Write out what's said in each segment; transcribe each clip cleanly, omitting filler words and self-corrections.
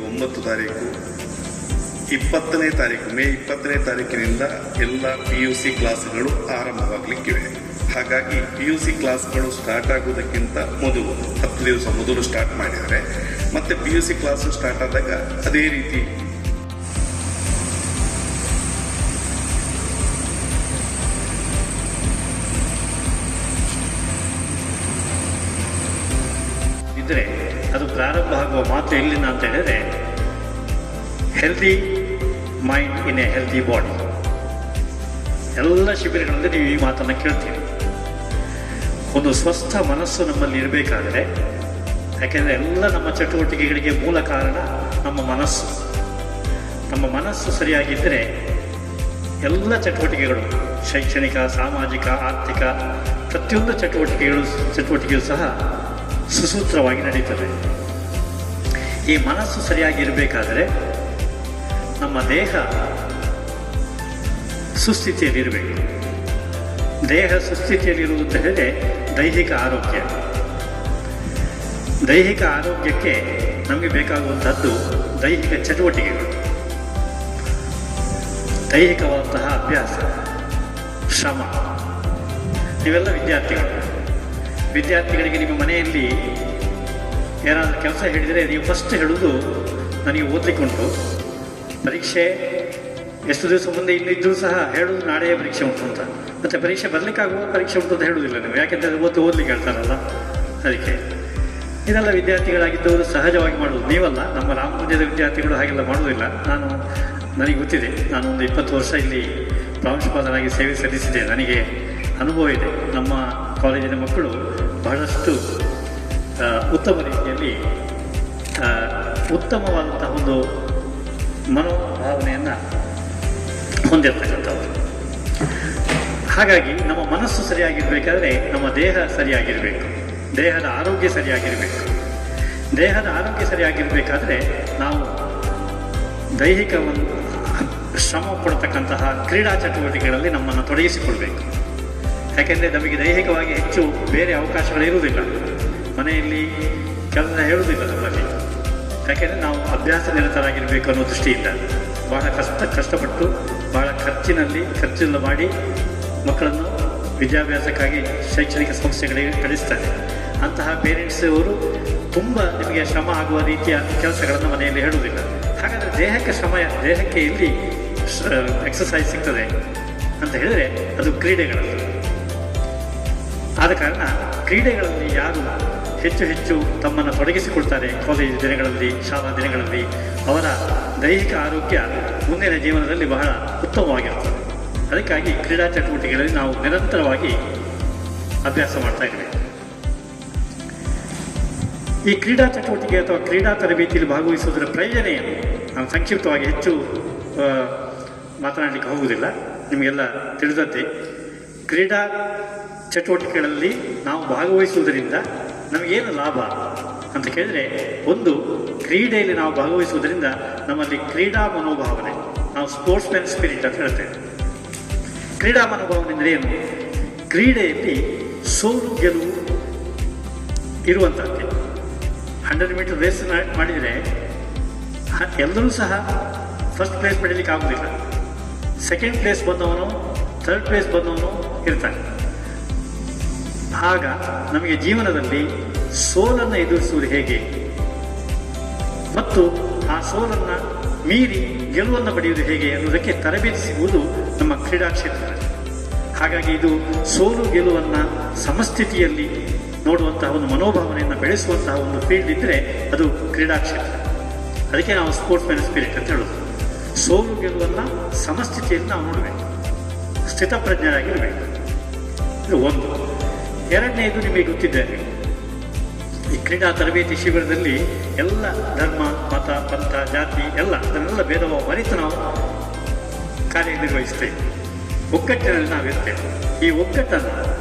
9 ತಾರೀಕು 20ನೇ ತಾರೀಕು ಮೇ 20ನೇ ತಾರೀಕಿನಿಂದ ಎಲ್ಲ PUC ಕ್ಲಾಸ್ಗಳು ಆರಂಭವಾಗಲಿಕ್ಕಿವೆ. ಹಾಗಾಗಿ PUC ಕ್ಲಾಸ್ಗಳು ಸ್ಟಾರ್ಟ್ ಆಗೋದಕ್ಕಿಂತ ಮೊದಲು 10 ದಿವಸ ಮೊದಲು ಸ್ಟಾರ್ಟ್ ಮಾಡಿದ್ದಾರೆ. ಮತ್ತೆ PUC ಕ್ಲಾಸ್ ಸ್ಟಾರ್ಟ್ ಆದಾಗ ಅದೇ ರೀತಿ ಇದ್ದರೆ ಅದು ಪ್ರಾರಂಭ ಆಗುವ ಮಾತು ಎಲ್ಲಿಂದ ಅಂತ ಹೇಳಿದರೆ, healthy mind in a healthy body. ಎಲ್ಲ ಶಿಬಿರಗಳಲ್ಲಿ ನೀವು ಈ ಮಾತನ್ನು ಕೇಳ್ತೀರಿ. ಒಂದು ಸ್ವಸ್ಥ ಮನಸ್ಸು ನಮ್ಮಲ್ಲಿ ಇರಬೇಕಾದರೆ, ಯಾಕೆಂದರೆ ಎಲ್ಲ ನಮ್ಮ ಚಟುವಟಿಕೆಗಳಿಗೆ ಮೂಲ ಕಾರಣ ನಮ್ಮ ಮನಸ್ಸು. ನಮ್ಮ ಮನಸ್ಸು ಸರಿಯಾಗಿದ್ದರೆ ಎಲ್ಲ ಚಟುವಟಿಕೆಗಳು, ಶೈಕ್ಷಣಿಕ, ಸಾಮಾಜಿಕ, ಆರ್ಥಿಕ, ಪ್ರತಿಯೊಂದು ಚಟುವಟಿಕೆಯೂ ಸಹ ಸುಸೂತ್ರವಾಗಿ ನಡೀತದೆ. ಈ ಮನಸ್ಸು ಸರಿಯಾಗಿರಬೇಕಾದರೆ ನಮ್ಮ ದೇಹ ಸುಸ್ಥಿತಿಯಲ್ಲಿರಬೇಕು. ದೇಹ ಸುಸ್ಥಿತಿಯಲ್ಲಿರುವುದು ಅಂತ ಹೇಳಿದರೆ ದೈಹಿಕ ಆರೋಗ್ಯ. ದೈಹಿಕ ಆರೋಗ್ಯಕ್ಕೆ ನಮಗೆ ಬೇಕಾಗುವಂಥದ್ದು ದೈಹಿಕ ಚಟುವಟಿಕೆಗಳು, ದೈಹಿಕವಾದಂತಹ ಅಭ್ಯಾಸ, ಶ್ರಮ. ನೀವೆಲ್ಲ ವಿದ್ಯಾರ್ಥಿಗಳಿಗೆ ನಿಮ್ಮ ಮನೆಯಲ್ಲಿ ಏನಾದರೂ ಕೆಲಸ ಹೇಳಿದರೆ ನೀವು ಫಸ್ಟ್ ಹೇಳೋದು, ನನಗೆ ಓದಲಿಕ್ಕೆ ಉಂಟು, ಪರೀಕ್ಷೆ ಎಷ್ಟು ದಿವಸ ಮುಂದೆ ಇಲ್ಲಿದ್ದರೂ ಸಹ ಹೇಳೋದು ನಾಳೆ ಪರೀಕ್ಷೆ ಉಂಟು ಅಂತ. ಮತ್ತು ಪರೀಕ್ಷೆ ಬರಲಿಕ್ಕಾಗುವ ಪರೀಕ್ಷೆ ಉಂಟು ಅಂತ ಹೇಳೋದಿಲ್ಲ ನೀವು, ಯಾಕೆಂದರೆ ಓದಲಿಕ್ಕೆ ಹೇಳ್ತಾರಲ್ಲ. ಅದಕ್ಕೆ ಇದೆಲ್ಲ ವಿದ್ಯಾರ್ಥಿಗಳಾಗಿದ್ದವರು ಸಹಜವಾಗಿ ಮಾಡೋದು. ನೀವಲ್ಲ, ನಮ್ಮ ರಾಮಮಂದಿರದ ವಿದ್ಯಾರ್ಥಿಗಳು ಹಾಗೆಲ್ಲ ಮಾಡೋದಿಲ್ಲ. ನನಗೆ ಗೊತ್ತಿದೆ, ನಾನು ಒಂದು 20 ವರ್ಷ ಇಲ್ಲಿ ಪ್ರಾಂಶುಪಾಲರಾಗಿ ಸೇವೆ ಸಲ್ಲಿಸಿದೆ. ನನಗೆ ಅನುಭವ ಇದೆ. ನಮ್ಮ ಕಾಲೇಜಿನ ಮಕ್ಕಳು ಬಹಳಷ್ಟು ಉತ್ತಮ ರೀತಿಯಲ್ಲಿ ಉತ್ತಮವಾದಂತಹ ಒಂದು ಮನೋಭಾವನೆಯನ್ನು ಹೊಂದಿರತಕ್ಕಂಥವ್ರು. ಹಾಗಾಗಿ ನಮ್ಮ ಮನಸ್ಸು ಸರಿಯಾಗಿರಬೇಕಾದ್ರೆ ನಮ್ಮ ದೇಹ ಸರಿಯಾಗಿರಬೇಕು, ದೇಹದ ಆರೋಗ್ಯ ಸರಿಯಾಗಿರಬೇಕು. ದೇಹದ ಆರೋಗ್ಯ ಸರಿಯಾಗಿರಬೇಕಾದ್ರೆ ನಾವು ದೈಹಿಕ ಶ್ರಮ ಕೊಡ್ತಕ್ಕಂತಹ ಕ್ರೀಡಾ ಚಟುವಟಿಕೆಗಳಲ್ಲಿ ನಮ್ಮನ್ನು ತೊಡಗಿಸಿಕೊಳ್ಬೇಕು. ಯಾಕೆಂದರೆ ನಮಗೆ ದೈಹಿಕವಾಗಿ ಹೆಚ್ಚು ಬೇರೆ ಅವಕಾಶಗಳಿರುವುದಿಲ್ಲ. ಮನೆಯಲ್ಲಿ ಕೆಲಸ ಹೇಳುವುದಿಲ್ಲ ನಮ್ಮಲ್ಲಿ. ಯಾಕೆಂದರೆ ನಾವು ಅಭ್ಯಾಸ ನಿರತರಾಗಿರಬೇಕು ಅನ್ನೋ ದೃಷ್ಟಿಯಿಂದ ಬಹಳ ಕಷ್ಟಪಟ್ಟು ಬಹಳ ಖರ್ಚೆಲ್ಲ ಮಾಡಿ ಮಕ್ಕಳನ್ನು ವಿದ್ಯಾಭ್ಯಾಸಕ್ಕಾಗಿ ಶೈಕ್ಷಣಿಕ ಸಂಸ್ಥೆಗಳಿಗೆ ಕಳಿಸ್ತಾರೆ. ಅಂತಹ ಪೇರೆಂಟ್ಸ್ ಅವರು ತುಂಬ ನಿಮಗೆ ಶ್ರಮ ಆಗುವ ರೀತಿಯ ಕೆಲಸಗಳನ್ನು ಮನೆಯಲ್ಲಿ ಹೇಳುವುದಿಲ್ಲ. ಹಾಗಾದರೆ ದೇಹಕ್ಕೆ ಎಲ್ಲಿ ಎಕ್ಸಸೈಸ್ ಸಿಗ್ತದೆ ಅಂತ ಹೇಳಿದರೆ ಅದು ಕ್ರೀಡೆಗಳಲ್ಲಿ. ಆದ ಕಾರಣ ಕ್ರೀಡೆಗಳಲ್ಲಿ ಯಾರು ಹೆಚ್ಚು ತಮ್ಮನ್ನು ತೊಡಗಿಸಿಕೊಳ್ತಾರೆ ಕಾಲೇಜು ದಿನಗಳಲ್ಲಿ, ಶಾಲಾ ದಿನಗಳಲ್ಲಿ, ಅವರ ದೈಹಿಕ ಆರೋಗ್ಯ ಮುಂದಿನ ಜೀವನದಲ್ಲಿ ಬಹಳ ಉತ್ತಮವಾಗಿರ್ತದೆ. ಅದಕ್ಕಾಗಿ ಕ್ರೀಡಾ ಚಟುವಟಿಕೆಗಳಲ್ಲಿ ನಾವು ನಿರಂತರವಾಗಿ ಅಭ್ಯಾಸ ಮಾಡ್ತಾ ಇರಬೇಕು. ಈ ಕ್ರೀಡಾ ಚಟುವಟಿಕೆ ಅಥವಾ ಕ್ರೀಡಾ ತರಬೇತಿಯಲ್ಲಿ ಭಾಗವಹಿಸುವುದರ ಪ್ರಯೋಜನ ಏನು? ನಾನು ಸಂಕ್ಷಿಪ್ತವಾಗಿ ಹೆಚ್ಚು ಮಾತನಾಡಲಿಕ್ಕೆ ಹೋಗುವುದಿಲ್ಲ. ನಿಮಗೆಲ್ಲ ತಿಳಿದಂತೆ ಕ್ರೀಡಾ ಚಟುವಟಿಕೆಗಳಲ್ಲಿ ನಾವು ಭಾಗವಹಿಸುವುದರಿಂದ ನಮಗೇನು ಲಾಭ ಅಂತ ಕೇಳಿದರೆ, ಒಂದು, ಕ್ರೀಡೆಯಲ್ಲಿ ನಾವು ಭಾಗವಹಿಸುವುದರಿಂದ ನಮ್ಮಲ್ಲಿ ಕ್ರೀಡಾ ಮನೋಭಾವನೆ, ನಾವು ಸ್ಪೋರ್ಟ್ಸ್ ಮ್ಯಾನ್ ಸ್ಪಿರಿಟ್ ಅಂತ ಹೇಳ್ತೇವೆ. ಕ್ರೀಡಾ ಮನೋಭಾವನೆ ಅಂದರೆ ಏನು? ಕ್ರೀಡೆಯಲ್ಲಿ ಸೋಲು ಗೆಲುವು ಇರುವಂಥದ್ದೇ. 100 ಮೀಟರ್ ರೇಸ್ ಮಾಡಿದರೆ ಎಲ್ಲರೂ ಸಹ ಫಸ್ಟ್ ಪ್ಲೇಸ್ ಪಡೀಲಿಕ್ಕೆ ಆಗೋದಿಲ್ಲ. ಸೆಕೆಂಡ್ ಪ್ಲೇಸ್ ಬಂದವನು, ಥರ್ಡ್ ಪ್ಲೇಸ್ ಬಂದವನು ಇರ್ತಾನೆ. ಆಗ ನಮಗೆ ಜೀವನದಲ್ಲಿ ಸೋಲನ್ನು ಎದುರಿಸುವುದು ಹೇಗೆ ಮತ್ತು ಆ ಸೋಲನ್ನು ಮೀರಿ ಗೆಲುವನ್ನು ಪಡೆಯುವುದು ಹೇಗೆ ಅನ್ನೋದಕ್ಕೆ ತರಬೇತಿ ಸಿಗುವುದು ನಮ್ಮ ಕ್ರೀಡಾ ಕ್ಷೇತ್ರದಲ್ಲಿ. ಹಾಗಾಗಿ ಇದು ಸೋಲು ಗೆಲುವನ್ನು ಸಮಸ್ಥಿತಿಯಲ್ಲಿ ನೋಡುವಂತಹ ಒಂದು ಮನೋಭಾವನೆಯನ್ನು ಬೆಳೆಸುವಂತಹ ಒಂದು ಫೀಲ್ಡ್ ಇದ್ದರೆ ಅದು ಕ್ರೀಡಾ ಕ್ಷೇತ್ರ. ಅದಕ್ಕೆ ನಾವು ಸ್ಪೋರ್ಟ್ಸ್ ಮ್ಯಾನ್ ಸ್ಪಿರಿಟ್ ಅಂತ ಹೇಳೋದು. ಸೋಲು ಗೆಲುವನ್ನು ಸಮಸ್ಥಿತಿಯಲ್ಲಿ ನಾವು ನೋಡಬೇಕು, ಸ್ಥಿತಪ್ರಜ್ಞರಾಗಿರಬೇಕು. ಇದು ಒಂದು. ಎರಡನೆಯದು, ನಿಮಗೆ ಗೊತ್ತಿದ್ದೇನೆ, ಈ ಕ್ರೀಡಾ ತರಬೇತಿ ಶಿಬಿರದಲ್ಲಿ ಎಲ್ಲ ಧರ್ಮ, ಮತ, ಪಂಥ, ಜಾತಿ ಅದನ್ನೆಲ್ಲ ಭೇದಭಾವ ಮರೆತು ನಾವು ಕಾರ್ಯನಿರ್ವಹಿಸ್ತೇವೆ. ಒಗ್ಗಟ್ಟಿನಲ್ಲಿ ನಾವಿರ್ತೇವೆ. ಈ ಒಗ್ಗಟ್ಟನ್ನು,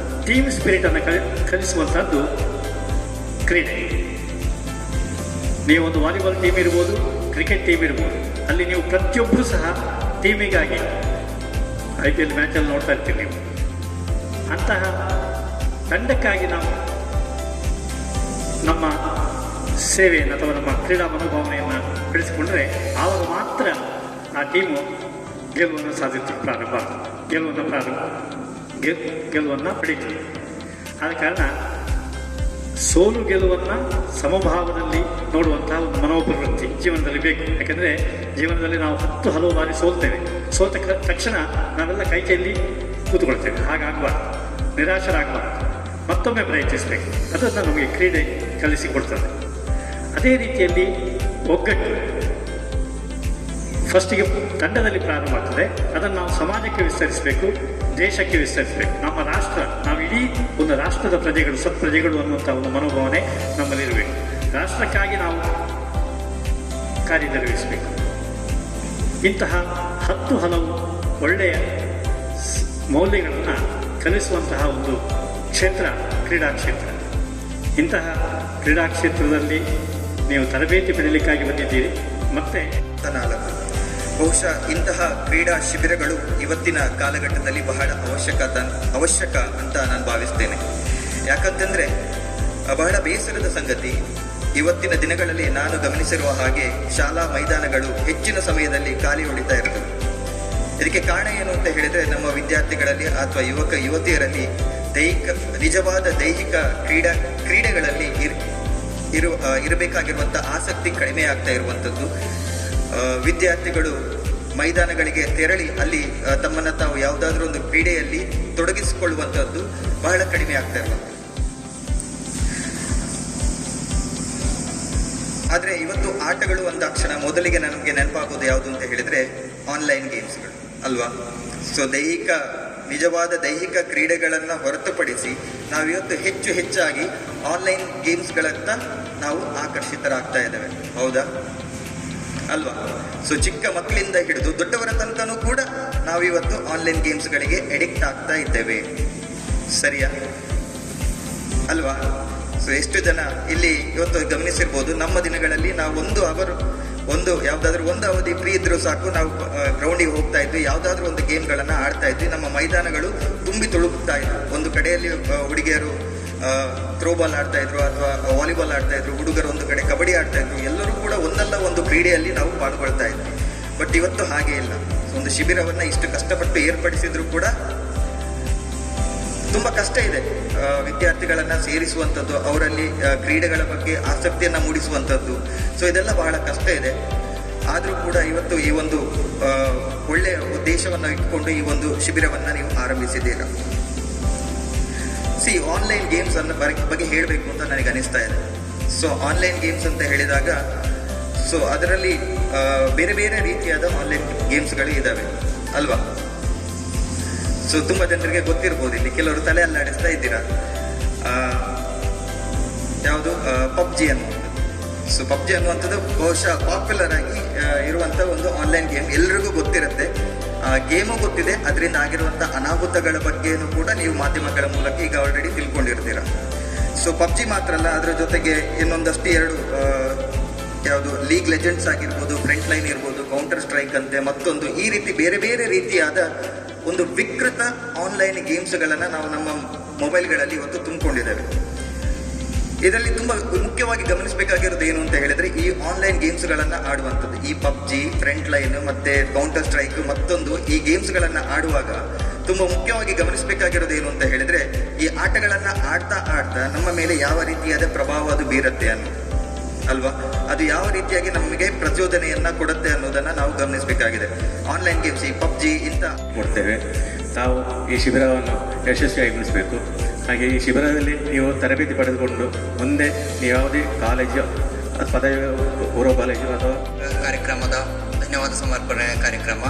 ಟೀಮ್ ಸ್ಪಿರಿಟನ್ನು ಕಲಿಸುವಂಥದ್ದು ಕ್ರೀಡೆ. ನೀವೊಂದು ವಾಲಿಬಾಲ್ ಟೀಮ್ ಇರ್ಬೋದು, ಕ್ರಿಕೆಟ್ ಟೀಮ್ ಇರ್ಬೋದು, ಅಲ್ಲಿ ನೀವು ಪ್ರತಿಯೊಬ್ಬರೂ ಸಹ ಟೀಮಿಗಾಗಿ IPL ಮ್ಯಾಚಲ್ಲಿ ನೋಡ್ತಾ ಇರ್ತೀವಿ. ನೀವು ಅಂತಹ ತಂಡಕ್ಕಾಗಿ ನಾವು ನಮ್ಮ ಸೇವೆಯನ್ನು ಅಥವಾ ನಮ್ಮ ಕ್ರೀಡಾ ಮನೋಭಾವನೆಯನ್ನು ಬೆಳೆಸಿಕೊಂಡ್ರೆ ಆವಾಗ ಮಾತ್ರ ಆ ಟೀಮು ಗೆಲುವನ್ನು ಸಾಧಿಸಲಿಕ್ಕೆ ಗೆಲುವನ್ನು ಪಡೀತದೆ. ಆದ ಕಾರಣ ಸೋಲು ಗೆಲುವನ್ನು ಸಮಭಾವದಲ್ಲಿ ನೋಡುವಂತಹ ಒಂದು ಮನೋಪ್ರವೃತ್ತಿ ಜೀವನದಲ್ಲಿ ಬೇಕು. ಯಾಕೆಂದರೆ ಜೀವನದಲ್ಲಿ ನಾವು ಹಲವು ಬಾರಿ ಸೋಲ್ತೇವೆ. ಸೋತ ತಕ್ಷಣ ನಾವೆಲ್ಲ ಕೈ ಚೆಲ್ಲಿ ಕೂತ್ಕೊಳ್ತೇವೆ. ಹಾಗಾಗಬಾರ್ದು, ನಿರಾಶರಾಗಬಾರ್ದು, ಮತ್ತೊಮ್ಮೆ ಪ್ರಯತ್ನಿಸಬೇಕು. ಅದನ್ನು ನಮಗೆ ಕ್ರೀಡೆ ಕಲಿಸಿಕೊಡ್ತದೆ. ಅದೇ ರೀತಿಯಲ್ಲಿ ಒಗ್ಗಟ್ಟು ಫಸ್ಟಿಗೆ ತಂಡದಲ್ಲಿ ಪ್ರಾರಂಭ ಆಗ್ತದೆ. ಅದನ್ನು ನಾವು ಸಮಾಜಕ್ಕೆ ವಿಸ್ತರಿಸಬೇಕು, ದೇಶಕ್ಕೆ ವಿಸ್ತರಿಸಬೇಕು. ನಮ್ಮ ರಾಷ್ಟ್ರ, ನಾವು ಇಡೀ ಒಂದು ರಾಷ್ಟ್ರದ ಪ್ರಜೆಗಳು, ಸತ್ಪ್ರಜೆಗಳು ಅನ್ನುವಂಥ ಒಂದು ಮನೋಭಾವನೆ ನಮ್ಮಲ್ಲಿರಬೇಕು. ರಾಷ್ಟ್ರಕ್ಕಾಗಿ ನಾವು ಕಾರ್ಯನಿರ್ವಹಿಸಬೇಕು. ಇಂತಹ ಹಲವು ಒಳ್ಳೆಯ ಮೌಲ್ಯಗಳನ್ನು ಕಲಿಸುವಂತಹ ಒಂದು ಕ್ಷೇತ್ರ ಕ್ರೀಡಾ ಕ್ಷೇತ್ರ. ಇಂತಹ ಕ್ರೀಡಾ ಕ್ಷೇತ್ರದಲ್ಲಿ ನೀವು ತರಬೇತಿ ಪಡೆಯಲಿಕ್ಕಾಗಿ ಬಂದಿದ್ದೀರಿ. ಮತ್ತೆ 4 ಬಹುಶಃ ಇಂತಹ ಕ್ರೀಡಾ ಶಿಬಿರಗಳು ಇವತ್ತಿನ ಕಾಲಘಟ್ಟದಲ್ಲಿ ಬಹಳ ಅವಶ್ಯಕ ಅಂತ ನಾನು ಭಾವಿಸ್ತೇನೆ. ಯಾಕಂತಂದರೆ ಬಹಳ ಬೇಸರದ ಸಂಗತಿ, ಇವತ್ತಿನ ದಿನಗಳಲ್ಲಿ ನಾನು ಗಮನಿಸಿರುವ ಹಾಗೆ ಶಾಲಾ ಮೈದಾನಗಳು ಹೆಚ್ಚಿನ ಸಮಯದಲ್ಲಿ ಖಾಲಿ ಉಳಿತಾ ಇರ್ತದೆ. ಇದಕ್ಕೆ ಕಾರಣ ಏನು ಅಂತ ಹೇಳಿದರೆ, ನಮ್ಮ ವಿದ್ಯಾರ್ಥಿಗಳಲ್ಲಿ ಅಥವಾ ಯುವತಿಯರಲ್ಲಿ ನಿಜವಾದ ದೈಹಿಕ ಕ್ರೀಡೆಗಳಲ್ಲಿ ಇರಬೇಕಾಗಿರುವಂಥ ಆಸಕ್ತಿ ಕಡಿಮೆ ಆಗ್ತಾ ಇರುವಂಥದ್ದು. ವಿದ್ಯಾರ್ಥಿಗಳು ಮೈದಾನಗಳಿಗೆ ತೆರಳಿ ಅಲ್ಲಿ ತಮ್ಮನ್ನು ತಾವು ಯಾವುದಾದ್ರೂ ಒಂದು ಕ್ರೀಡೆಯಲ್ಲಿ ತೊಡಗಿಸಿಕೊಳ್ಳುವಂಥದ್ದು ಬಹಳ ಕಡಿಮೆ ಆಗ್ತಾ ಇರುವಂಥದ್ದು. ಆದರೆ ಇವತ್ತು ಆಟಗಳು ಅಂದಾಕ್ಷಣ ಮೊದಲಿಗೆ ನಮಗೆ ನೆನಪಾಗೋದು ಯಾವುದು ಅಂತ ಹೇಳಿದರೆ ಆನ್ಲೈನ್ ಗೇಮ್ಸ್ಗಳು ಅಲ್ವಾ. ಸೊ ನಿಜವಾದ ದೈಹಿಕ ಕ್ರೀಡೆಗಳನ್ನು ಹೊರತುಪಡಿಸಿ ನಾವಿವತ್ತು ಹೆಚ್ಚಾಗಿ ಆನ್ಲೈನ್ ಗೇಮ್ಸ್ಗಳತ್ತ ನಾವು ಆಕರ್ಷಿತರಾಗ್ತಾ ಇದ್ದೇವೆ, ಹೌದಾ ಅಲ್ವಾ. ಸೊ ಚಿಕ್ಕ ಮಕ್ಕಳಿಂದ ಹಿಡಿದು ದೊಡ್ಡವರ ತನಕನೂ ಕೂಡ ನಾವಿವತ್ತು ಆನ್ಲೈನ್ ಗೇಮ್ಸ್ಗಳಿಗೆ ಎಡಿಕ್ಟ್ ಆಗ್ತಾ ಇದ್ದೇವೆ, ಸರಿಯಾ ಅಲ್ವಾ. ಸೊ ಎಷ್ಟು ಜನ ಇಲ್ಲಿ ಇವತ್ತು ಗಮನಿಸಿರ್ಬೋದು, ನಮ್ಮ ದಿನಗಳಲ್ಲಿ ನಾವು ಯಾವುದಾದ್ರೂ ಒಂದು ಅವಧಿ ಫ್ರೀ ಇದ್ರೂ ಸಾಕು, ನಾವು ಗ್ರೌಂಡಿಗೆ ಹೋಗ್ತಾ ಇದ್ವಿ, ಯಾವುದಾದ್ರೂ ಒಂದು ಗೇಮ್ಗಳನ್ನು ಆಡ್ತಾ ಇದ್ವಿ. ನಮ್ಮ ಮೈದಾನಗಳು ತುಂಬಿ ತುಳುಕ್ತಾ ಇದ್ವು. ಒಂದು ಕಡೆಯಲ್ಲಿ ಹುಡುಗಿಯರು ಥ್ರೋಬಾಲ್ ಆಡ್ತಾ ಇದ್ರು ಅಥವಾ ವಾಲಿಬಾಲ್ ಆಡ್ತಾ ಇದ್ರು, ಹುಡುಗರು ಒಂದು ಕಡೆ ಕಬಡ್ಡಿ ಆಡ್ತಾ ಇದ್ರು. ಎಲ್ಲರೂ ಕೂಡ ಒಂದಲ್ಲ ಒಂದು ಕ್ರೀಡೆಯಲ್ಲಿ ನಾವು ಪಾಲ್ಗೊಳ್ತಾ ಇದ್ವಿ. ಬಟ್ ಇವತ್ತು ಹಾಗೆ ಇಲ್ಲ. ಒಂದು ಶಿಬಿರವನ್ನು ಇಷ್ಟು ಕಷ್ಟಪಟ್ಟು ಏರ್ಪಡಿಸಿದ್ರು ಕೂಡ ತುಂಬ ಕಷ್ಟ ಇದೆ ವಿದ್ಯಾರ್ಥಿಗಳನ್ನು ಸೇರಿಸುವಂಥದ್ದು, ಅವರಲ್ಲಿ ಕ್ರೀಡೆಗಳ ಬಗ್ಗೆ ಆಸಕ್ತಿಯನ್ನು ಮೂಡಿಸುವಂಥದ್ದು. ಸೊ ಇದೆಲ್ಲ ಬಹಳ ಕಷ್ಟ ಇದೆ. ಆದರೂ ಕೂಡ ಇವತ್ತು ಈ ಒಂದು ಒಳ್ಳೆಯ ಉದ್ದೇಶವನ್ನು ಇಟ್ಕೊಂಡು ಈ ಒಂದು ಶಿಬಿರವನ್ನು ನೀವು ಆರಂಭಿಸಿದ್ದೀರ. ಆನ್ಲೈನ್ ಗೇಮ್ಸ್ ಅನ್ನ ಬಗ್ಗೆ ಹೇಳಬೇಕು ಅಂತ ನನಗೆ ಅನಿಸ್ತಾ ಇದೆ. ಸೊ ಆನ್ಲೈನ್ ಗೇಮ್ಸ್ ಅಂತ ಹೇಳಿದಾಗ ಅದರಲ್ಲಿ ಬೇರೆ ಬೇರೆ ರೀತಿಯಾದ ಆನ್ಲೈನ್ ಗೇಮ್ಸ್ಗಳು ಇದ್ದಾವೆ ಅಲ್ವಾ. ಸೊ ತುಂಬ ಜನರಿಗೆ ಗೊತ್ತಿರ್ಬೋದು, ಇಲ್ಲಿ ಕೆಲವರು ತಲೆ ಅಲ್ಲಾಡಿಸ್ತಾ ಇದ್ದೀರಾ. ಯಾವುದು ಪಬ್ಜಿ ಅನ್ನುವಂಥದ್ದು. ಸೊ ಪಬ್ಜಿ ಅನ್ನುವಂಥದ್ದು ಬಹುಶಃ ಪಾಪ್ಯುಲರ್ ಆಗಿ ಇರುವಂಥ ಒಂದು ಆನ್ಲೈನ್ ಗೇಮ್, ಎಲ್ರಿಗೂ ಗೊತ್ತಿರುತ್ತೆ. ಗೇಮು ಗೊತ್ತಿದೆ, ಅದರಿಂದ ಆಗಿರುವಂಥ ಅನಾಹುತಗಳ ಬಗ್ಗೆಯೂ ಕೂಡ ನೀವು ಮಾಧ್ಯಮಗಳ ಮೂಲಕ ಈಗ ಆಲ್ರೆಡಿ ತಿಳ್ಕೊಂಡಿರ್ತೀರ. ಸೊ ಪಬ್ಜಿ ಮಾತ್ರ ಅಲ್ಲ, ಅದರ ಜೊತೆಗೆ ಇನ್ನೊಂದಷ್ಟು ಯಾವುದು ಲೀಗ್ ಲೆಜೆಂಡ್ಸ್ ಆಗಿರ್ಬೋದು, ಫ್ರಂಟ್ ಲೈನ್ ಇರ್ಬೋದು, ಕೌಂಟರ್ ಸ್ಟ್ರೈಕ್ ಅಂತೆ ಮತ್ತೊಂದು, ಈ ರೀತಿ ಬೇರೆ ಬೇರೆ ರೀತಿಯಾದ ಒಂದು ವಿಕೃತ ಆನ್ಲೈನ್ ಗೇಮ್ಸ್ಗಳನ್ನು ನಾವು ನಮ್ಮ ಮೊಬೈಲ್ಗಳಲ್ಲಿ ಇವತ್ತು ತುಂಬಿಕೊಂಡಿದ್ದೇವೆ. ಇದರಲ್ಲಿ ತುಂಬ ಮುಖ್ಯವಾಗಿ ಗಮನಿಸಬೇಕಾಗಿರೋದು ಏನು ಅಂತ ಹೇಳಿದ್ರೆ, ಈ ಆನ್ಲೈನ್ ಗೇಮ್ಸ್ಗಳನ್ನು ಆಡುವಂಥದ್ದು, ಈ ಪಬ್ಜಿ, ಫ್ರಂಟ್ ಲೈನ್ ಮತ್ತೆ ಕೌಂಟರ್ ಸ್ಟ್ರೈಕ್ ಮತ್ತೊಂದು, ಈ ಗೇಮ್ಸ್ಗಳನ್ನು ಆಡುವಾಗ ತುಂಬ ಮುಖ್ಯವಾಗಿ ಗಮನಿಸಬೇಕಾಗಿರೋದು ಏನು ಅಂತ ಹೇಳಿದ್ರೆ, ಈ ಆಟಗಳನ್ನು ಆಡ್ತಾ ನಮ್ಮ ಮೇಲೆ ಯಾವ ರೀತಿಯಾದ ಪ್ರಭಾವ ಅದು ಬೀರುತ್ತೆ ಅಲ್ವಾ, ಅದು ಯಾವ ರೀತಿಯಾಗಿ ನಮಗೆ ಪ್ರಚೋದನೆಯನ್ನ ಕೊಡುತ್ತೆ ಅನ್ನೋದನ್ನ ನಾವು ಗಮನಿಸಬೇಕಾಗಿದೆ. ಆನ್ಲೈನ್ ಗೇಮ್ಸ್, ಈ ಪಬ್ಜಿ ಇಂಥ ಕೊಡ್ತೇವೆ. ತಾವು ಈ ಶಿಬಿರವನ್ನು ಯಶಸ್ವಿಯಾಗಿಗೊಳಿಸಬೇಕು. ಹಾಗೆ ಈ ಶಿಬಿರದಲ್ಲಿ ನೀವು ತರಬೇತಿ ಪಡೆದುಕೊಂಡು ಮುಂದೆ ನೀವು ಯಾವುದೇ ಕಾಲೇಜು, ಪದವಿ ಪೂರ್ವ ಕಾಲೇಜು ಅಥವಾ ಕಾರ್ಯಕ್ರಮದ ಧನ್ಯವಾದ ಸಮರ್ಪಣೆ ಕಾರ್ಯಕ್ರಮ.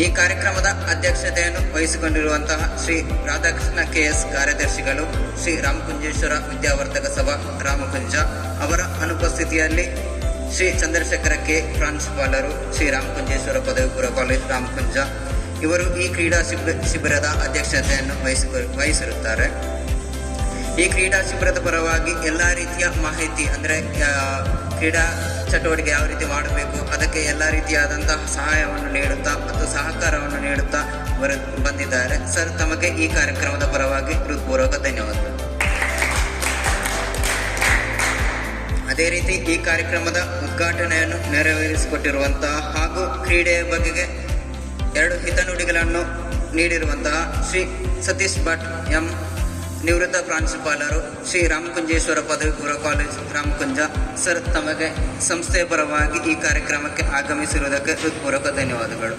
ಈ ಕಾರ್ಯಕ್ರಮದ ಅಧ್ಯಕ್ಷತೆಯನ್ನು ವಹಿಸಿಕೊಂಡಿರುವಂತಹ ಶ್ರೀ ರಾಧಾಕೃಷ್ಣ KS ಕಾರ್ಯದರ್ಶಿಗಳು, ಶ್ರೀ ರಾಮಕುಂಜೇಶ್ವರ ವಿದ್ಯಾವರ್ಧಕ ಸಭಾ ರಾಮಕುಂಜ ಅವರ ಅನುಪಸ್ಥಿತಿಯಲ್ಲಿ ಶ್ರೀ ಚಂದ್ರಶೇಖರ K ಪ್ರಾಂಶುಪಾಲರು, ಶ್ರೀ ರಾಮಕುಂಜೇಶ್ವರ ಪದವಿ ಪೂರ್ವ ಕಾಲೇಜು ರಾಮಕುಂಜ ಇವರು ಈ ಕ್ರೀಡಾ ಶಿಬಿರದ ಅಧ್ಯಕ್ಷತೆಯನ್ನು ವಹಿಸಿರುತ್ತಾರೆ. ಈ ಕ್ರೀಡಾ ಶಿಬಿರದ ಪರವಾಗಿ ಎಲ್ಲ ರೀತಿಯ ಮಾಹಿತಿ, ಅಂದರೆ ಕ್ರೀಡಾ ಚಟುವಟಿಕೆ ಯಾವ ರೀತಿ ಮಾಡಬೇಕು, ಅದಕ್ಕೆ ಎಲ್ಲ ರೀತಿಯಾದಂತಹ ಸಹಾಯವನ್ನು ನೀಡುತ್ತಾ ಮತ್ತು ಸಹಕಾರವನ್ನು ನೀಡುತ್ತಾ ಬಂದಿದ್ದಾರೆ. ಸರ್, ತಮಗೆ ಈ ಕಾರ್ಯಕ್ರಮದ ಪರವಾಗಿ ಹೃತ್ಪೂರ್ವಕ ಧನ್ಯವಾದಗಳು. ಅದೇ ರೀತಿ ಈ ಕಾರ್ಯಕ್ರಮದ ಉದ್ಘಾಟನೆಯನ್ನು ನೆರವೇರಿಸಿಕೊಟ್ಟಿರುವಂತಹ ಹಾಗೂ ಕ್ರೀಡೆಯ ಬಗೆಗೆ 2 ಹಿತನುಡಿಗಳನ್ನು ನೀಡಿರುವಂತಹ ಶ್ರೀ ಸತೀಶ್ ಭಟ್ ಎಂ, ನಿವೃತ್ತ ಪ್ರಾಂಶುಪಾಲರು, ಶ್ರೀ ರಾಮಕುಂಜೇಶ್ವರ ಪದವಿ ಪೂರ್ವ ಕಾಲೇಜು ರಾಮಕುಂಜ ಸರ್, ತಮಗೆ ಸಂಸ್ಥೆಯ ಪರವಾಗಿ ಈ ಕಾರ್ಯಕ್ರಮಕ್ಕೆ ಆಗಮಿಸಿರುವುದಕ್ಕೆ ಹೃತ್ಪೂರ್ವಕ ಧನ್ಯವಾದಗಳು.